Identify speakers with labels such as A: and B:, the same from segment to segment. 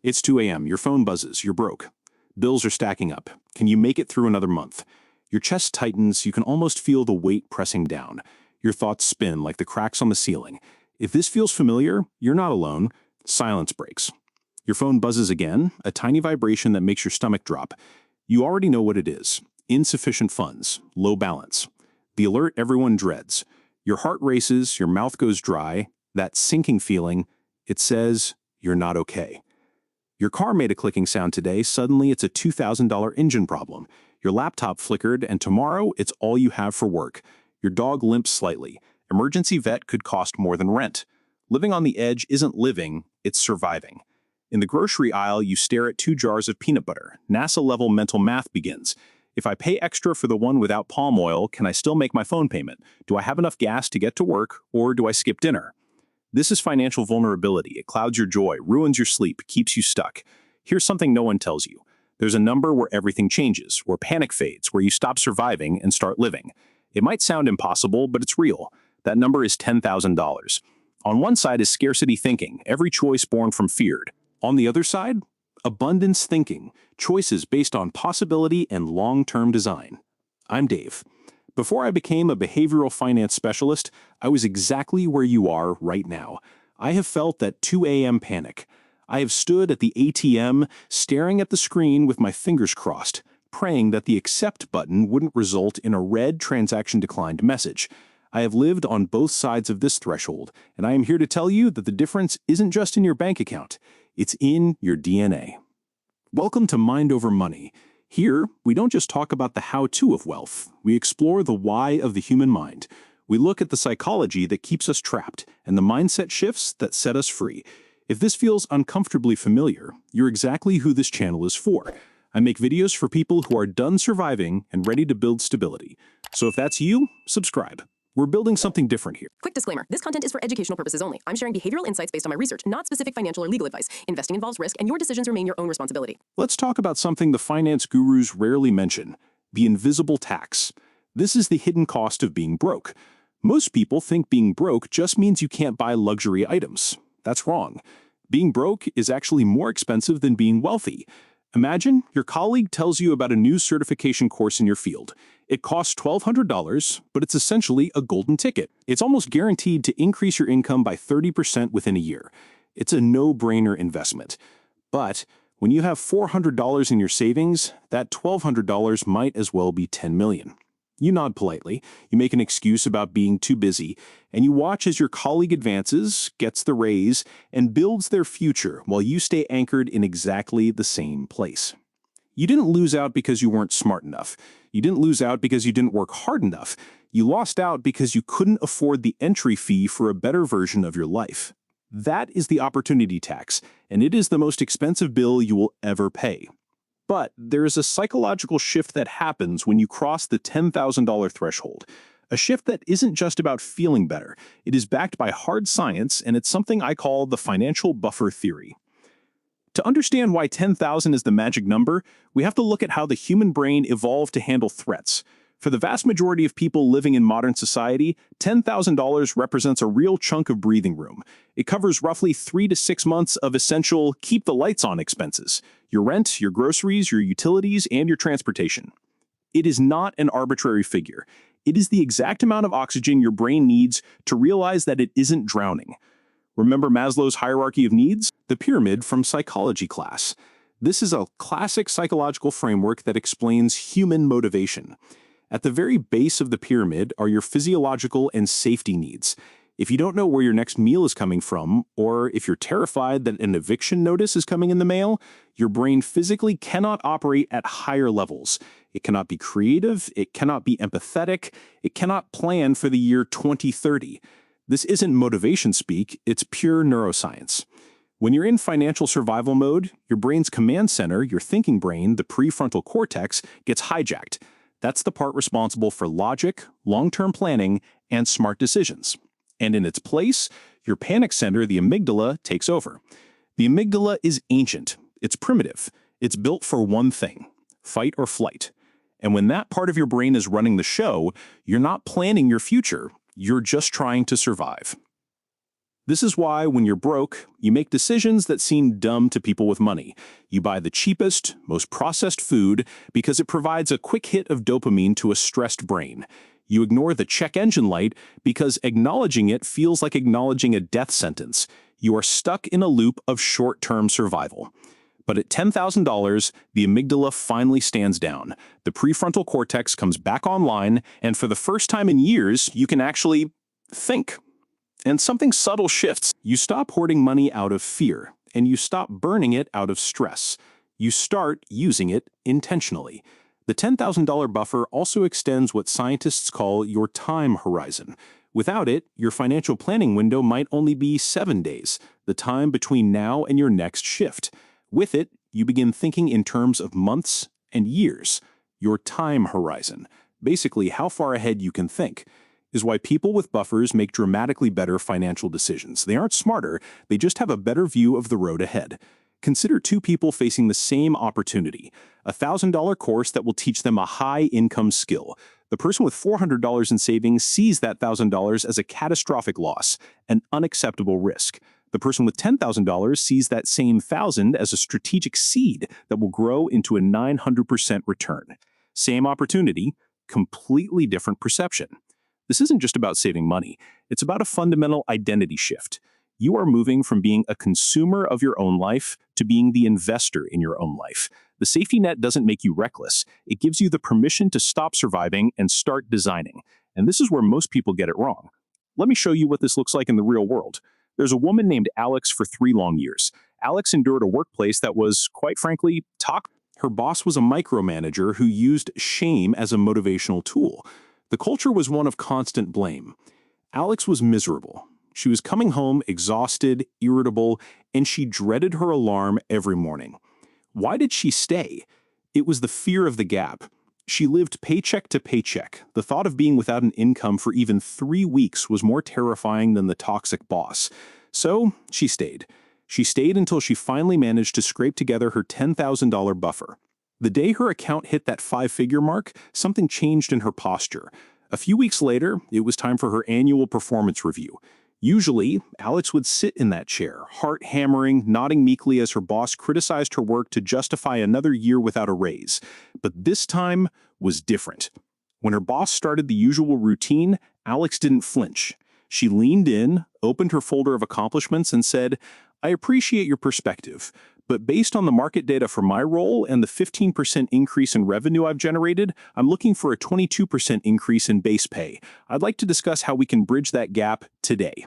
A: It's 2 a.m., your phone buzzes, you're broke. Bills are stacking up. Can you make it through another month? Your chest tightens, you can almost feel the weight pressing down. Your thoughts spin like the cracks on the ceiling. If this feels familiar, you're not alone. Silence breaks. Your phone buzzes again, a tiny vibration that makes your stomach drop. You already know what it is. Insufficient funds, low balance. The alert everyone dreads. Your heart races, your mouth goes dry, that sinking feeling, it says you're not okay. Your car made a clicking sound today, suddenly it's a $2,000 engine problem. Your laptop flickered, and tomorrow it's all you have for work. Your dog limps slightly. Emergency vet could cost more than rent. Living on the edge isn't living, it's surviving. In the grocery aisle, you stare at 2 jars of peanut butter. NASA-level mental math begins. If I pay extra for the one without palm oil, can I still make my phone payment? Do I have enough gas to get to work, or do I skip dinner? This is financial vulnerability. It clouds your joy, ruins your sleep, keeps you stuck. Here's something no one tells you. There's a number where everything changes, where panic fades, where you stop surviving and start living. It might sound impossible, but it's real. That number is $10,000. On one side is scarcity thinking, every choice born from fear. On the other side, abundance thinking, choices based on possibility and long-term design. I'm Dave. Before I became a behavioral finance specialist, I was exactly where you are right now. I have felt that 2 a.m. panic. I have stood at the ATM, staring at the screen with my fingers crossed, praying that the accept button wouldn't result in a red transaction declined message. I have lived on both sides of this threshold, and I am here to tell you that the difference isn't just in your bank account, it's in your DNA. Welcome to Mind Over Money. Here, we don't just talk about the how-to of wealth, we explore the why of the human mind. We look at the psychology that keeps us trapped and the mindset shifts that set us free. If this feels uncomfortably familiar, you're exactly who this channel is for. I make videos for people who are done surviving and ready to build stability. So if that's you, subscribe. We're building something different here.
B: Quick disclaimer, this content is for educational purposes only. I'm sharing behavioral insights based on my research, not specific financial or legal advice. Investing involves risk, and your decisions remain your own responsibility.
A: Let's talk about something the finance gurus rarely mention, the invisible tax. This is the hidden cost of being broke. Most people think being broke just means you can't buy luxury items. That's wrong. Being broke is actually more expensive than being wealthy. Imagine your colleague tells you about a new certification course in your field. It costs $1,200, but it's essentially a golden ticket. It's almost guaranteed to increase your income by 30% within a year. It's a no-brainer investment. But when you have $400 in your savings, that $1,200 might as well be $10 million. You nod politely, you make an excuse about being too busy, and you watch as your colleague advances, gets the raise, and builds their future while you stay anchored in exactly the same place. You didn't lose out because you weren't smart enough. You didn't lose out because you didn't work hard enough. You lost out because you couldn't afford the entry fee for a better version of your life. That is the opportunity tax, and it is the most expensive bill you will ever pay. But there is a psychological shift that happens when you cross the $10,000 threshold. A shift that isn't just about feeling better. It is backed by hard science, and it's something I call the financial buffer theory. To understand why 10,000 is the magic number, we have to look at how the human brain evolved to handle threats. For the vast majority of people living in modern society, $10,000 represents a real chunk of breathing room. It covers roughly 3 to 6 months of essential keep the lights on expenses: your rent, your groceries, your utilities, and your transportation. It is not an arbitrary figure. It is the exact amount of oxygen your brain needs to realize that it isn't drowning. Remember Maslow's hierarchy of needs? The pyramid from psychology class. This is a classic psychological framework that explains human motivation. At the very base of the pyramid are your physiological and safety needs. If you don't know where your next meal is coming from, or if you're terrified that an eviction notice is coming in the mail, your brain physically cannot operate at higher levels. It cannot be creative, it cannot be empathetic, it cannot plan for the year 2030. This isn't motivation speak, it's pure neuroscience. When you're in financial survival mode, your brain's command center, your thinking brain, the prefrontal cortex, gets hijacked. That's the part responsible for logic, long-term planning, and smart decisions. And in its place, your panic center, the amygdala, takes over. The amygdala is ancient, it's primitive, it's built for one thing: fight or flight. And when that part of your brain is running the show, you're not planning your future, you're just trying to survive. This is why, when you're broke, you make decisions that seem dumb to people with money. You buy the cheapest, most processed food because it provides a quick hit of dopamine to a stressed brain. You ignore the check engine light because acknowledging it feels like acknowledging a death sentence. You are stuck in a loop of short-term survival. But at $10,000, the amygdala finally stands down. The prefrontal cortex comes back online, and for the first time in years, you can actually think. And something subtle shifts. You stop hoarding money out of fear, and you stop burning it out of stress. You start using it intentionally. The $10,000 buffer also extends what scientists call your time horizon. Without it, your financial planning window might only be 7 days, the time between now and your next shift. With it, you begin thinking in terms of months and years. Your time horizon, basically how far ahead you can think, is why people with buffers make dramatically better financial decisions. They aren't smarter, they just have a better view of the road ahead. Consider two people facing the same opportunity, a $1,000 course that will teach them a high-income skill. The person with $400 in savings sees that $1,000 as a catastrophic loss, an unacceptable risk. The person with $10,000 sees that same $1,000 as a strategic seed that will grow into a 900% return. Same opportunity, completely different perception. This isn't just about saving money. It's about a fundamental identity shift. You are moving from being a consumer of your own life to being the investor in your own life. The safety net doesn't make you reckless. It gives you the permission to stop surviving and start designing. And this is where most people get it wrong. Let me show you what this looks like in the real world. There's a woman named Alex for 3 long years. Alex endured a workplace that was, quite frankly, toxic. Her boss was a micromanager who used shame as a motivational tool. The culture was one of constant blame. Alex was miserable. She was coming home exhausted, irritable, and she dreaded her alarm every morning. Why did she stay? It was the fear of the gap. She lived paycheck to paycheck. The thought of being without an income for even 3 weeks was more terrifying than the toxic boss. So she stayed. She stayed until she finally managed to scrape together her $10,000 buffer. The day her account hit that 5-figure mark, something changed in her posture. A few weeks later, it was time for her annual performance review. Usually, Alex would sit in that chair, heart hammering, nodding meekly as her boss criticized her work to justify another year without a raise. But this time was different. When her boss started the usual routine, Alex didn't flinch. She leaned in, opened her folder of accomplishments, and said, "I appreciate your perspective, but based on the market data for my role and the 15% increase in revenue I've generated, I'm looking for a 22% increase in base pay. I'd like to discuss how we can bridge that gap today."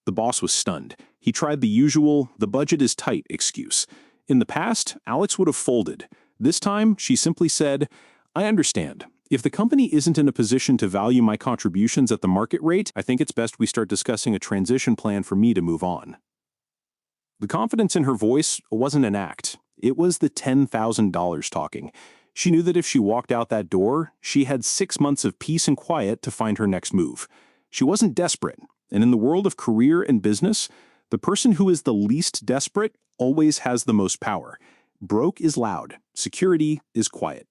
A: The boss was stunned. He tried the usual, "the budget is tight" excuse. In the past, Alex would have folded. This time, she simply said, "I understand. If the company isn't in a position to value my contributions at the market rate, I think it's best we start discussing a transition plan for me to move on." The confidence in her voice wasn't an act. It was the $10,000 talking. She knew that if she walked out that door, she had 6 months of peace and quiet to find her next move. She wasn't desperate, and in the world of career and business, the person who is the least desperate always has the most power. Broke is loud. Security is quiet.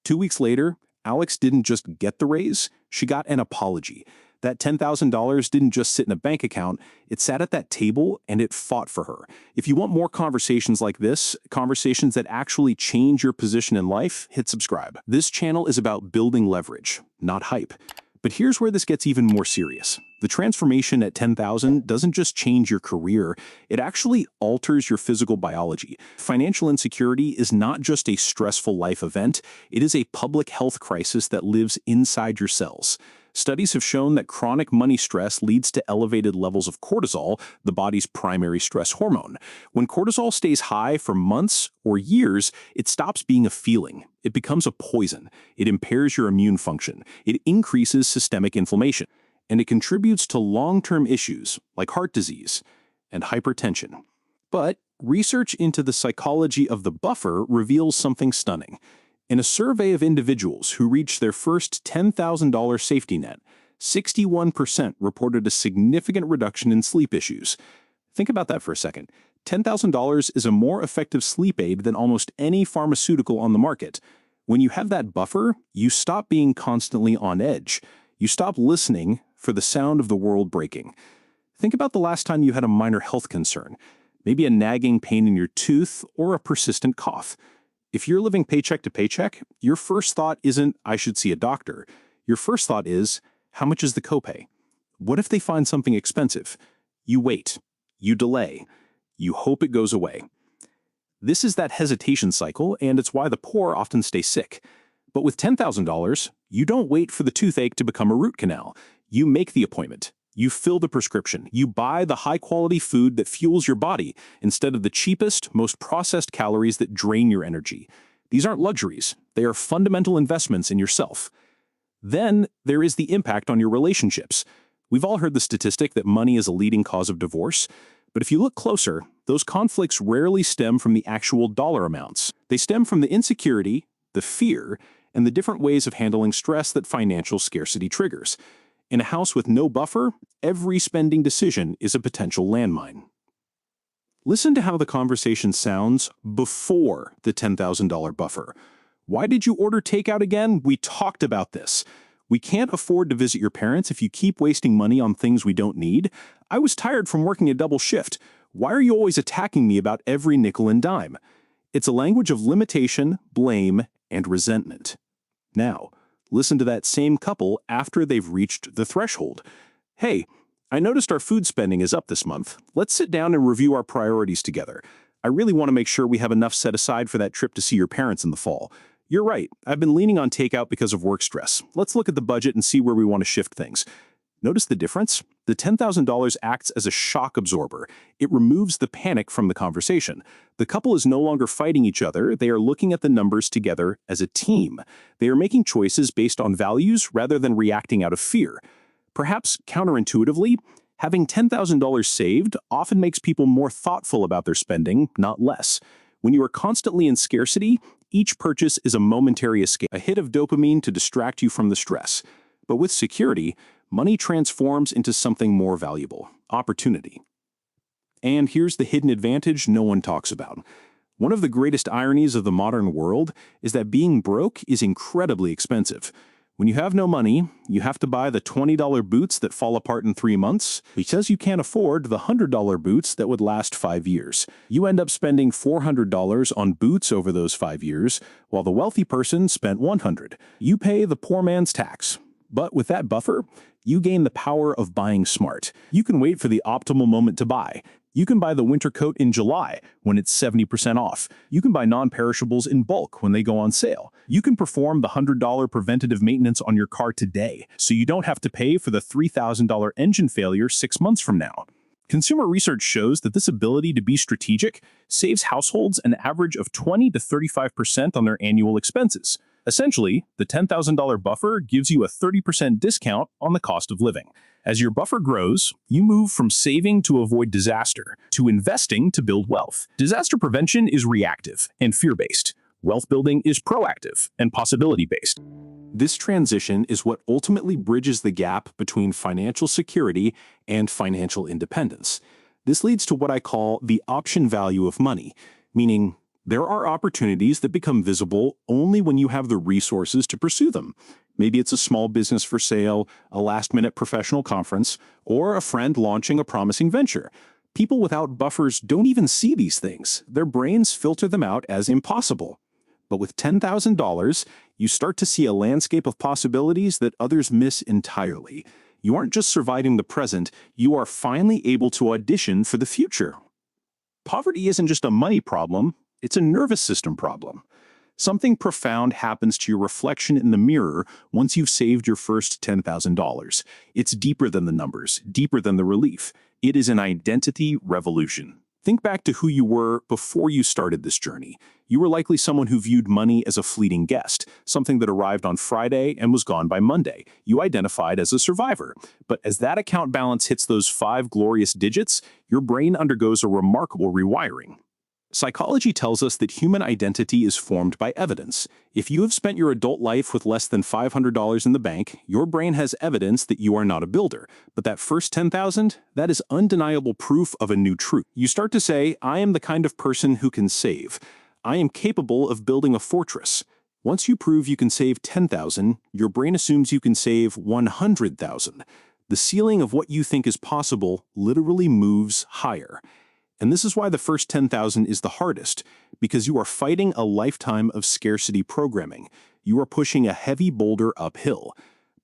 A: 2 weeks later, Alex didn't just get the raise, she got an apology. That $10,000 didn't just sit in a bank account, it sat at that table and it fought for her. If you want more conversations like this, conversations that actually change your position in life, hit subscribe. This channel is about building leverage, not hype. But here's where this gets even more serious. The transformation at 10,000 doesn't just change your career, it actually alters your physical biology. Financial insecurity is not just a stressful life event, it is a public health crisis that lives inside your cells. Studies have shown that chronic money stress leads to elevated levels of cortisol, the body's primary stress hormone. When cortisol stays high for months or years, it stops being a feeling. It becomes a poison. It impairs your immune function. It increases systemic inflammation. And it contributes to long-term issues like heart disease and hypertension. But research into the psychology of the buffer reveals something stunning. In a survey of individuals who reached their first $10,000 safety net, 61% reported a significant reduction in sleep issues. Think about that for a second. $10,000 is a more effective sleep aid than almost any pharmaceutical on the market. When you have that buffer, you stop being constantly on edge. You stop listening for the sound of the world breaking. Think about the last time you had a minor health concern, maybe a nagging pain in your tooth or a persistent cough. If you're living paycheck to paycheck, your first thought isn't, I should see a doctor. Your first thought is, how much is the copay? What if they find something expensive? You wait. You delay. You hope it goes away. This is that hesitation cycle, and it's why the poor often stay sick. But with $10,000, you don't wait for the toothache to become a root canal. You make the appointment. You fill the prescription. You buy the high-quality food that fuels your body instead of the cheapest, most processed calories that drain your energy. These aren't luxuries. They are fundamental investments in yourself. Then there is the impact on your relationships. We've all heard the statistic that money is a leading cause of divorce. But if you look closer, those conflicts rarely stem from the actual dollar amounts. They stem from the insecurity, the fear, and the different ways of handling stress that financial scarcity triggers. In a house with no buffer, every spending decision is a potential landmine. Listen to how the conversation sounds before the $10,000 buffer. Why did you order takeout again? We talked about this. We can't afford to visit your parents if you keep wasting money on things we don't need. I was tired from working a double shift. Why are you always attacking me about every nickel and dime? It's a language of limitation, blame, and resentment. Now, listen to that same couple after they've reached the threshold. Hey, I noticed our food spending is up this month. Let's sit down and review our priorities together. I really want to make sure we have enough set aside for that trip to see your parents in the fall. You're right, I've been leaning on takeout because of work stress. Let's look at the budget and see where we want to shift things. Notice the difference? The $10,000 acts as a shock absorber. It removes the panic from the conversation. The couple is no longer fighting each other. They are looking at the numbers together as a team. They are making choices based on values rather than reacting out of fear. Perhaps counterintuitively, having $10,000 saved often makes people more thoughtful about their spending, not less. When you are constantly in scarcity, each purchase is a momentary escape, a hit of dopamine to distract you from the stress. But with security, money transforms into something more valuable, opportunity. And here's the hidden advantage no one talks about. One of the greatest ironies of the modern world is that being broke is incredibly expensive. When you have no money, you have to buy the $20 boots that fall apart in 3 months because you can't afford the $100 boots that would last 5 years. You end up spending $400 on boots over those 5 years, while the wealthy person spent $100. You pay the poor man's tax. But with that buffer, you gain the power of buying smart. You can wait for the optimal moment to buy. You can buy the winter coat in July when it's 70% off. You can buy non-perishables in bulk when they go on sale. You can perform the $100 preventative maintenance on your car today, so you don't have to pay for the $3,000 engine failure 6 months from now. Consumer research shows that this ability to be strategic saves households an average of 20 to 35% on their annual expenses. Essentially, the $10,000 buffer gives you a 30% discount on the cost of living. As your buffer grows, you move from saving to avoid disaster, to investing to build wealth. Disaster prevention is reactive and fear-based. Wealth building is proactive and possibility-based. This transition is what ultimately bridges the gap between financial security and financial independence. This leads to what I call the option value of money, meaning there are opportunities that become visible only when you have the resources to pursue them. Maybe it's a small business for sale, a last-minute professional conference, or a friend launching a promising venture. People without buffers don't even see these things. Their brains filter them out as impossible. But with $10,000, you start to see a landscape of possibilities that others miss entirely. You aren't just surviving the present, you are finally able to audition for the future. Poverty isn't just a money problem, it's a nervous system problem. Something profound happens to your reflection in the mirror once you've saved your first $10,000. It's deeper than the numbers, deeper than the relief. It is an identity revolution. Think back to who you were before you started this journey. You were likely someone who viewed money as a fleeting guest, something that arrived on Friday and was gone by Monday. You identified as a survivor. But as that account balance hits those 5 glorious digits, your brain undergoes a remarkable rewiring. Psychology tells us that human identity is formed by evidence. If you have spent your adult life with less than $500 in the bank, your brain has evidence that you are not a builder. But that first $10,000, that is undeniable proof of a new truth. You start to say, I am the kind of person who can save. I am capable of building a fortress. Once you prove you can save $10,000, your brain assumes you can save $100,000. The ceiling of what you think is possible literally moves higher. And this is why the first 10,000 is the hardest, because you are fighting a lifetime of scarcity programming. You are pushing a heavy boulder uphill.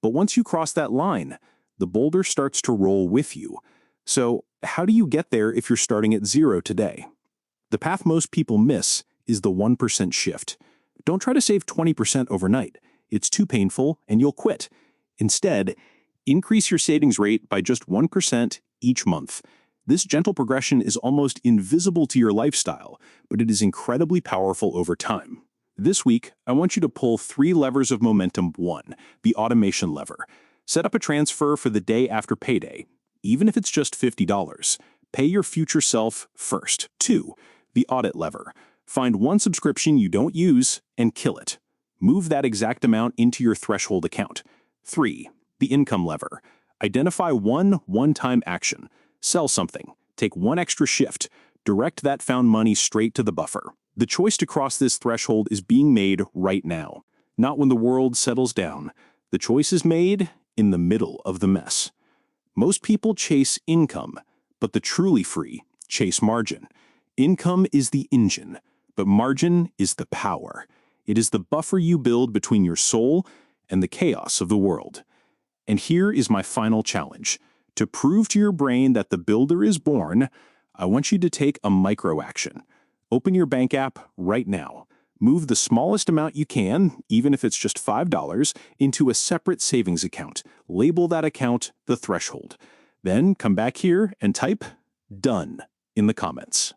A: But once you cross that line, the boulder starts to roll with you. So, how do you get there if you're starting at zero today? The path most people miss is the 1% shift. Don't try to save 20% overnight. It's too painful and you'll quit. Instead, increase your savings rate by just 1% each month. This gentle progression is almost invisible to your lifestyle, but it is incredibly powerful over time. This week, I want you to pull 3 levers of momentum. 1. The automation lever. Set up a transfer for the day after payday, even if it's just $50. Pay your future self first. 2. The audit lever. Find one subscription you don't use and kill it. Move that exact amount into your threshold account. 3. The income lever. Identify one-time action. Sell something. Take one extra shift. Direct that found money straight to the buffer. The choice to cross this threshold is being made right now, not when the world settles down. The choice is made in the middle of the mess. Most people chase income, but the truly free chase margin. Income is the engine, but margin is the power. It is the buffer you build between your soul and the chaos of the world. And here is my final challenge. To prove to your brain that the builder is born, I want you to take a micro action. Open your bank app right now. Move the smallest amount you can, even if it's just $5, into a separate savings account. Label that account the threshold. Then come back here and type "done" in the comments.